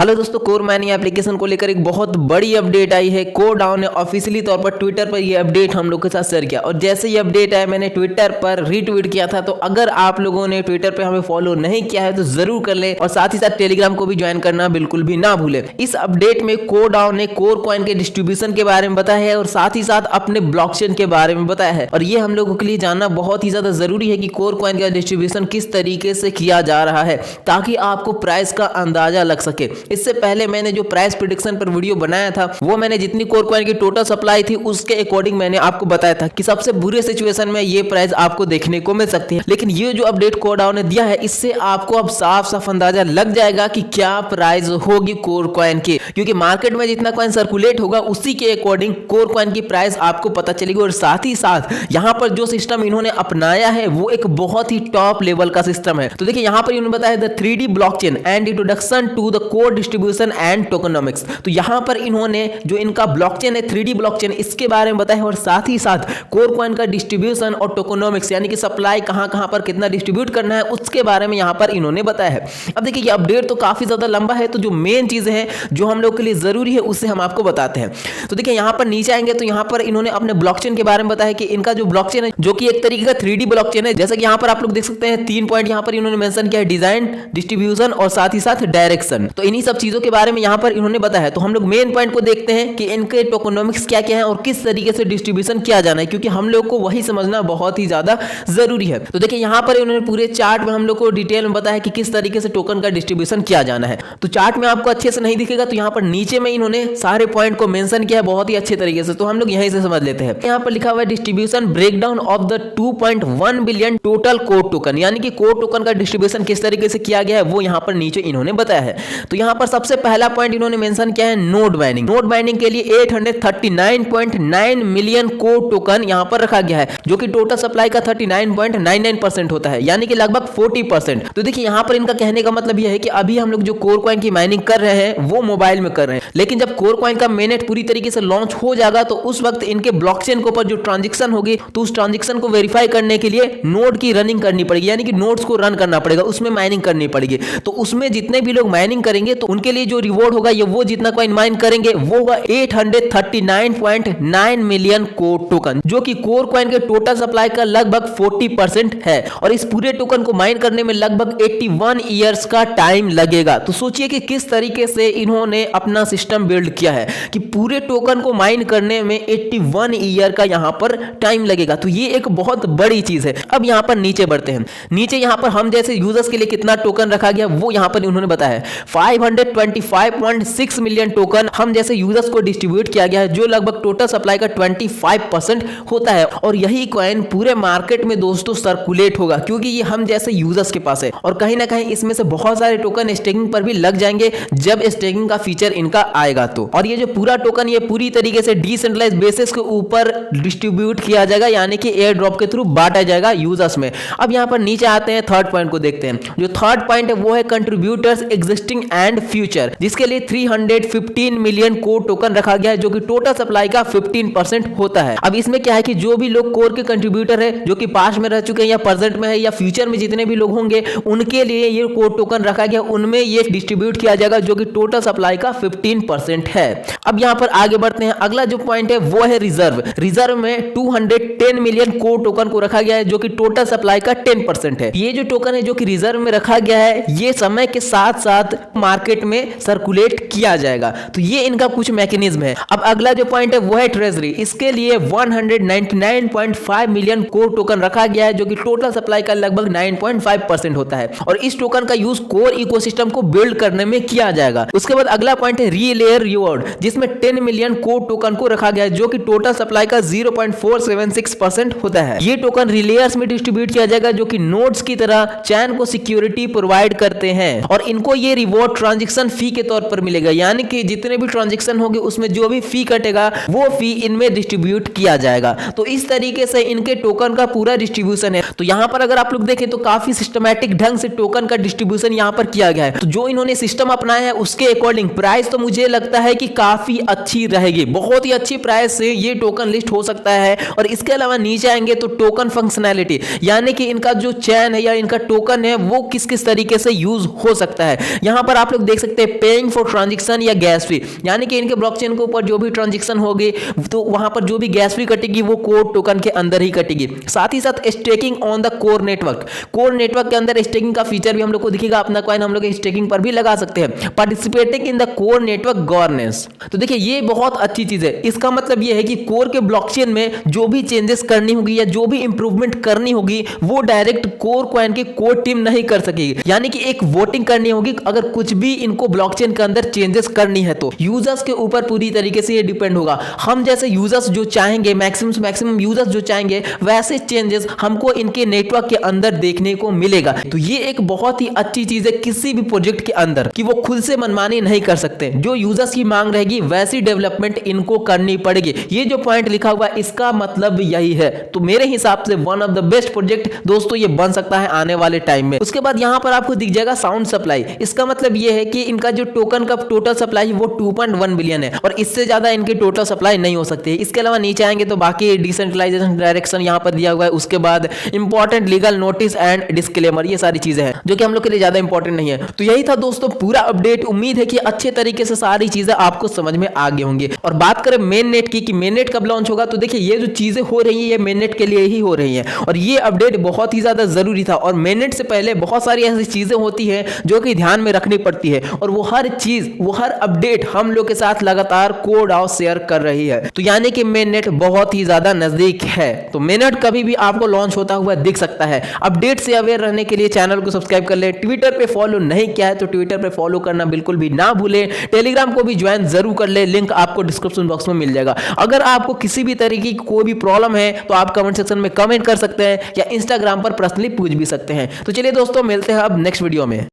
Hello दोस्तों, core mining application को लेकर एक बहुत बड़ी अपडेट आई है। कोर डाउन ने ऑफिशियली तौर पर ट्विटर पर ये अपडेट हम लोग के साथ शेयर किया और जैसे ये अपडेट आया मैंने ट्विटर पर रीट्वीट किया था। तो अगर आप लोगों ने ट्विटर पर हमें फॉलो नहीं किया है तो जरूर कर ले और साथ ही साथ टेलीग्राम को भी ज्वाइन करना बिल्कुल भी ना भूले। इस अपडेट में कोर डाउन ने कोर कॉइन के डिस्ट्रीब्यूशन के बारे में बताया है और साथ ही साथ अपने ब्लॉकचेन के बारे में बताया है और ये हम लोगों के लिए जानना बहुत ही ज्यादा जरूरी है कि कोर कॉइन का डिस्ट्रीब्यूशन किस तरीके से किया जा रहा है ताकि आपको प्राइस का अंदाजा लग सके। इससे पहले मैंने जो प्राइस प्रेडिक्शन पर वीडियो बनाया था वो मैंने जितनी कोर कॉइन की टोटल सप्लाई थी उसके अकॉर्डिंग मैंने आपको बताया था कि सबसे बुरे सिचुएशन में ये प्राइस आपको देखने को मिल सकती है। लेकिन ये जो अपडेट कोर डाउन ने दिया है इससे आपको अब साफ साफ अंदाजा लग जाएगा कि क्या प्राइस होगी कोर कॉइन की, क्योंकि मार्केट में जितना कॉइन सर्कुलेट होगा उसी के अकॉर्डिंग कोर कॉइन की प्राइस आपको पता चलेगी। और साथ ही साथ यहाँ पर जो सिस्टम इन्होंने अपनाया है वो एक बहुत ही टॉप लेवल का सिस्टम है। तो देखिए यहाँ पर इन्होंने बताया the 3D blockchain and introduction to the core distribution and tokenomics. तो यहां पर इन्होंने जो इनका ब्लॉकचेन है 3D ब्लॉकचेन इसके बारे में बताया और साथ ही साथ कोर कॉइन का डिस्ट्रीब्यूशन और टोकनोमिक्स यानी कि सप्लाई कहां पर कितना डिस्ट्रीब्यूट करना है उसके बारे में यहां पर इन्होंने बताया है। अब देखिए ये अपडेट तो काफी ज्यादा लंबा है, तो जो मेन चीजें हैं जो हम लोग के लिए जरूरी है उससे हम आपको बताते हैं। तो देखिए यहां पर नीचे आएंगे तो यहां पर इन्होंने अपने ब्लॉकचेन के बारे में बताया कि इनका जो ब्लॉकचेन है जो कि एक तरीके का 3D ब्लॉकचेन है। जैसा कि यहां पर आप लोग देख सकते हैं 3 पॉइंट यहां पर इन्होंने मेंशन किया है, डिजाइन, डिस्ट्रीब्यूशन और साथ ही साथ डायरेक्शन। तो इन्हीं सब चीजों के बारे में यहां पर इन्होंने बताया है। तो हम लोग मेन पॉइंट को देखते हैं कि इनके टोकनोमिक्स क्या क्या है और किस तरीके से डिस्ट्रीब्यूशन किया जाना है, क्योंकि हम लोग को वही समझना बहुत ही ज्यादा जरूरी है। तो देखिए यहां पर इन्होंने पूरे चार्ट में हम लोग को डिटेल में बताया कि किस तरीके से टोकन का डिस्ट्रीब्यूशन किया जाना है। तो चार्ट में आपको अच्छे से नहीं दिखेगा तो यहां पर नीचे में इन्होंने सारे पॉइंट को मेंशन किया है बहुत ही अच्छे तरीके से। तो हम लोग यहीं से समझ लेते हैं। यहां पर लिखा हुआ है distribution breakdown of the 2.1 billion total core token, यानी कि कोर टोकन का डिस्ट्रीब्यूशन किस तरीके से किया गया है वो यहां पर नीचे इन्होंने बताया है। तो यहां पर सबसे पहला पॉइंट इन्होंने मेंशन किया है नोड माइनिंग। नोड माइनिंग के लिए 839.9 मिलियन कोर टोकन यहां पर रखा गया है जो कि टोटल सप्लाई का 39.99% होता है, यानी कि लगभग 40%। तो देखिए यहां पर इनका कहने का मतलब यह है कि अभी हम लोग जो कोर कॉइन की माइनिंग कर रहे हैं वो मोबाइल में कर रहे हैं, लेकिन जब कोर कॉइन का मेननेट पूरी तरीके से लॉन्च हो जाएगा तो उस वक्त इनके ब्लॉकचेन के ऊपर जो ट्रांजैक्शन होगी तो उस ट्रांजैक्शन को वेरीफाई करने के लिए नोड की रनिंग करनी पड़ेगी, यानी कि नोड्स को रन करना पड़ेगा, उसमें माइनिंग करनी पड़ेगी। तो उसमें जितने भी लोग माइनिंग करेंगे तो उनके लिए जो रिवॉर्ड होगा ये वो जितना कॉइन माइन करेंगे वो होगा 839.9 मिलियन कोर टोकन, जो कि कोर कॉइन के टोटल सप्लाई का लगभग 40% है। और इस पूरे टोकन को माइन करने में लगभग 81 ईयर्स का टाइम लगेगा। तो सोचिए कि किस तरीके से इन्होंने अपना सिस्टम बिल्ड किया है कि पूरे टोकन को माइन करने में 81 ईयर का यहां पर टाइम लगेगा। तो ये एक बहुत बड़ी चीज है। अब यहां पर नीचे बढ़ते हैं। नीचे यहां पर हम जैसे यूजर्स के लिए कितना टोकन रखा गया वो यहां पर उन्होंने बताया है 525.6 मिलियन टोकन हम जैसे यूजर्स को डिस्ट्रीब्यूट किया गया है, जो लगभग टोटल सप्लाई का 25% होता है। और यही कॉइन पूरे मार्केट में दोस्तों सर्कुलेट होगा क्योंकि ये हम जैसे यूजर्स के पास है और कहीं ना कहीं इसमें से बहुत सारे टोकन स्टेकिंग पर भी लग जाएंगे जब स्टेकिंग का फीचर इनका आएगा। तो और ये जो पूरा टोकन ये पूरी तरीके से डिसेंट्रलाइज्ड बेसिस के ऊपर डिस्ट्रीब्यूट किया जाएगा, यानी कि एयर ड्रॉप के थ्रू बांटा जाएगा यूजर्स में। अब यहां पर नीचे आते हैं, थर्ड पॉइंट को देखते हैं। जो थर्ड पॉइंट है वो है कंट्रीब्यूटर्स एग्जिस्टिंग एंड फ्यूचर, जिसके लिए 315 मिलियन कोर टोकन रखा गया है जो कि टोटल सप्लाई का 15% होता है। अब इसमें क्या है कि जो भी लोग कोर के कंट्रीब्यूटर है जो कि पास्ट में रह चुके हैं या प्रेजेंट में है या फ्यूचर में जितने भी लोग होंगे उनके लिए ये कोर टोकन रखा गया, उनमें ये डिस्ट्रीब्यूट किया जाएगा जो कि टोटल सप्लाई का 15% है। अब यहां पर आगे बढ़ते हैं। अगला जो पॉइंट है वो है रिजर्व। रिजर्व में 210 मिलियन कोर टोकन को रखा गया है जो कि टोटल सप्लाई का 10% है। ये जो टोकन है जो कि रिजर्व में रखा गया है ये समय के साथ साथ मार्केट में सर्कुलेट किया जाएगा। तो ये इनका कुछ मैकेनिज्म है। अब अगला जो पॉइंट है वो है ट्रेजरी। इसके लिए 199.5 मिलियन कोर टोकन रखा गया है जो कि टोटल सप्लाई का लगभग 9.5% होता है और इस टोकन का यूज कोर इकोसिस्टम को बिल्ड करने में किया जाएगा। उसके बाद अगला पॉइंट है रीलेयर रिवॉर्ड, जिसमें 10 मिलियन कोर टोकन को रखा गया है जो कि टोटल सप्लाई का 0.476% होता है। ये टोकन रिलेयर्स में डिस्ट्रीब्यूट किया जाएगा जो कि नोड्स की तरह चैन को सिक्योरिटी प्रोवाइड करते हैं और इनको ये रिवॉर्ड ट्रांजैक्शन फी के तौर पर मिलेगा, यानी कि जितने भी ट्रांजैक्शन होंगे उसमें जो भी फी कटेगा वो फी इनमें डिस्ट्रीब्यूट किया जाएगा। तो इस तरीके से इनके टोकन का पूरा डिस्ट्रीब्यूशन है। तो यहां पर अगर आप लोग देखें तो काफी सिस्टमैटिक ढंग से टोकन का डिस्ट्रीब्यूशन यहां पर किया गया है। तो जो इन्होंने सिस्टम अपनाया है उसके अकॉर्डिंग प्राइस तो मुझे लगता है कि काफी अच्छी रहेगी, बहुत ही अच्छी प्राइस से ये टोकन लिस्ट हो सकता है। और इसके अलावा नीचे आएंगे तो टोकन फंक्शनैलिटी, यानी कि इनका जो चैन है या इनका टोकन है वो किस किस तरीके से यूज हो सकता है। यहां पर आप लोग लोग देख सकते हैं पेइंग फॉर ट्रांजेक्शन या गैस फी, यानी कि इनके ब्लॉकचेन के ऊपर जो भी ट्रांजेक्शन होगी तो वहां पर जो भी गैस फी कटेगी वो कोर टोकन के अंदर ही कटेगी। साथ ही साथ staking on the core network, core network के अंदर स्टेकिंग का फीचर भी हम लोग को दिखेगा। अपना कॉइन हम लोग स्टेकिंग पर भी लगा सकते हैं। Participating in the core network governance, तो देखिए ये बहुत अच्छी चीज है। इसका मतलब ये है कि कोर के ब्लॉकचेन में जो भी चेंजेस करनी होगी या जो भी इंप्रूवमेंट करनी होगी वो डायरेक्ट कोर कॉइन की कोर टीम नहीं कर सकेगी, यानी कि एक वोटिंग करनी होगी। अगर कुछ भी इनको ब्लॉकचेन के अंदर चेंजेस करनी है तो यूजर्स के ऊपर पूरी तरीके से ये डिपेंड होगा। हम जैसे यूजर्स जो चाहेंगे, मैक्सिमम यूजर्स जो चाहेंगे वैसे चेंजेस हमको इनके नेटवर्क के अंदर देखने को मिलेगा। तो ये एक बहुत ही अच्छी चीज है किसी भी प्रोजेक्ट के अंदर कि वो खुद से मनमानी नहीं कर सकते। जो यूजर्स की मांग रहेगी वैसी डेवलपमेंट इनको करनी पड़ेगी। ये जो पॉइंट लिखा हुआ है इसका मतलब यही है। तो मेरे हिसाब से one of the best project दोस्तों ये बन सकता है आने वाले टाइम में। उसके बाद यहां पर आपको दिख जाएगा साउंड सप्लाई। इसका मतलब ये है कि इनका जो टोकन का टोटल सप्लाई है वो 2.1 बिलियन है और इससे ज्यादा इनकी टोटल सप्लाई नहीं हो सकती है। इसके अलावा नीचे आएंगे तो बाकी डिसेंट्रलाइजेशन डायरेक्शन यहां पर दिया हुआ है। उसके बाद important legal notice and disclaimer, ये सारी चीजें हैं जो कि हम लोग के लिए ज्यादा इंपॉर्टेंट नहीं है। तो यही था दोस्तों पूरा अपडेट। उम्मीद है कि अच्छे तरीके से सारी चीजें आपको समझ में आ गई होंगी। और बात करें मेन नेट की कि मेन नेट कब लॉन्च होगा, तो देखिए ये जो चीजें हो रही है ये मेन नेट के लिए ही हो रही है और ये अपडेट बहुत ही ज्यादा जरूरी था। और मेन नेट से पहले बहुत सारी ऐसी चीजें होती है जो कि ध्यान में रखनी पड़ती है और वो हर चीज, वो हर अपडेट हम लोग के साथ लगातार कोडाओ शेयर कर रही है। तो यानी कि मेन नेट बहुत ही ज्यादा नजदीक है। तो मेन नेट कभी भी आपको लॉन्च होता हुआ दिख सकता है। अपडेट से अवेयर रहने के लिए चैनल को सब्सक्राइब कर ले। ट्विटर पे फॉलो नहीं किया है तो ट्विटर पे फॉलो करना बिल्कुल भी ना भूले। टेलीग्राम को भी ज्वाइन जरूर कर ले, लिंक आपको डिस्क्रिप्शन बॉक्स में मिल जाएगा। अगर आपको किसी भी तरीके की कोई भी प्रॉब्लम है तो आप कमेंट सेक्शन में कमेंट कर सकते हैं या इंस्टाग्राम पर पर्सनली पूछ भी सकते हैं। तो चलिए दोस्तों मिलते हैं अब नेक्स्ट वीडियो में।